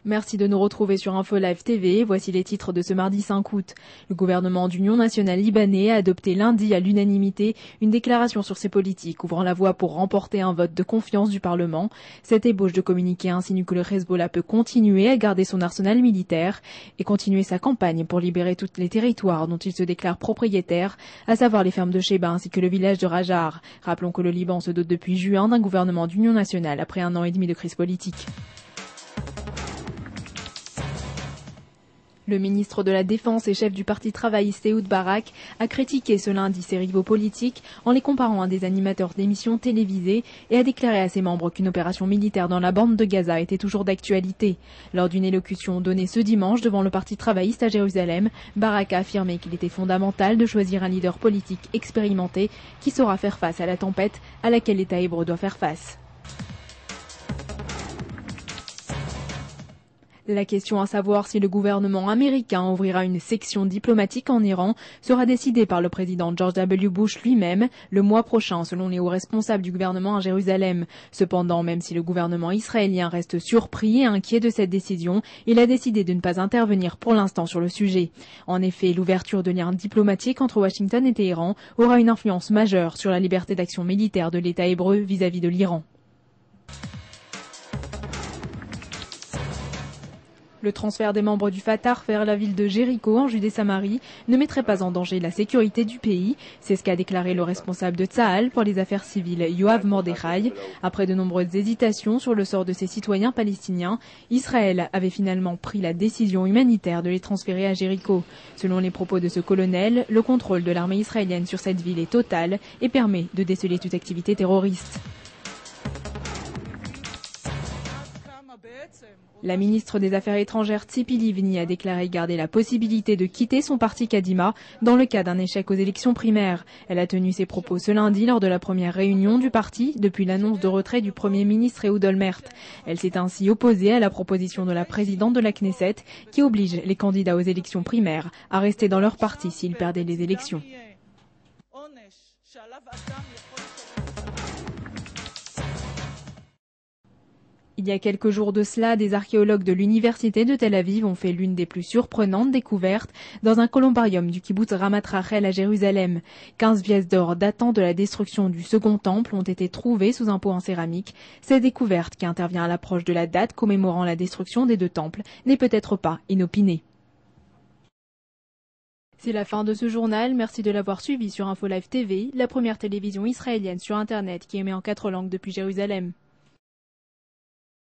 Merci de nous retrouver sur Info Live TV. Voici les titres de ce mardi 5 août. Le gouvernement d'union nationale libanais a adopté lundi à l'unanimité une déclaration sur ses politiques, ouvrant la voie pour remporter un vote de confiance du Parlement. Cette ébauche de communiqué insinue que le Hezbollah peut continuer à garder son arsenal militaire et continuer sa campagne pour libérer tous les territoires dont il se déclare propriétaire, à savoir les fermes de Sheba ainsi que le village de Rajar. Rappelons que le Liban se dote depuis juin d'un gouvernement d'union nationale après 1 an et demi de crise politique. Le ministre de la Défense et chef du parti travailliste Ehud Barak a critiqué ce lundi ses rivaux politiques en les comparant à des animateurs d'émissions télévisées et a déclaré à ses membres qu'une opération militaire dans la bande de Gaza était toujours d'actualité. Lors d'une élocution donnée ce dimanche devant le parti travailliste à Jérusalem, Barak a affirmé qu'il était fondamental de choisir un leader politique expérimenté qui saura faire face à la tempête à laquelle l'État hébreu doit faire face. La question à savoir si le gouvernement américain ouvrira une section diplomatique en Iran sera décidée par le président George W. Bush lui-même le mois prochain, selon les hauts responsables du gouvernement à Jérusalem. Cependant, même si le gouvernement israélien reste surpris et inquiet de cette décision, il a décidé de ne pas intervenir pour l'instant sur le sujet. En effet, l'ouverture de liens diplomatiques entre Washington et Téhéran aura une influence majeure sur la liberté d'action militaire de l'État hébreu vis-à-vis de l'Iran. Le transfert des membres du Fatah vers la ville de Jéricho en Judée-Samarie ne mettrait pas en danger la sécurité du pays. C'est ce qu'a déclaré le responsable de Tsahal pour les affaires civiles, Yoav Mordechai. Après de nombreuses hésitations sur le sort de ses citoyens palestiniens, Israël avait finalement pris la décision humanitaire de les transférer à Jéricho. Selon les propos de ce colonel, le contrôle de l'armée israélienne sur cette ville est total et permet de déceler toute activité terroriste. La ministre des Affaires étrangères Tzipi Livni a déclaré garder la possibilité de quitter son parti Kadima dans le cas d'un échec aux élections primaires. Elle a tenu ses propos ce lundi lors de la première réunion du parti depuis l'annonce de retrait du Premier ministre Ehud Olmert. Elle s'est ainsi opposée à la proposition de la présidente de la Knesset qui oblige les candidats aux élections primaires à rester dans leur parti s'ils perdaient les élections. Il y a quelques jours de cela, des archéologues de l'université de Tel Aviv ont fait l'une des plus surprenantes découvertes dans un columbarium du kibbutz Ramat Rachel à Jérusalem. 15 pièces d'or datant de la destruction du second temple ont été trouvées sous un pot en céramique. Cette découverte, qui intervient à l'approche de la date commémorant la destruction des 2 temples, n'est peut-être pas inopinée. C'est la fin de ce journal. Merci de l'avoir suivi sur Info Live TV, la première télévision israélienne sur Internet qui émet en 4 langues depuis Jérusalem.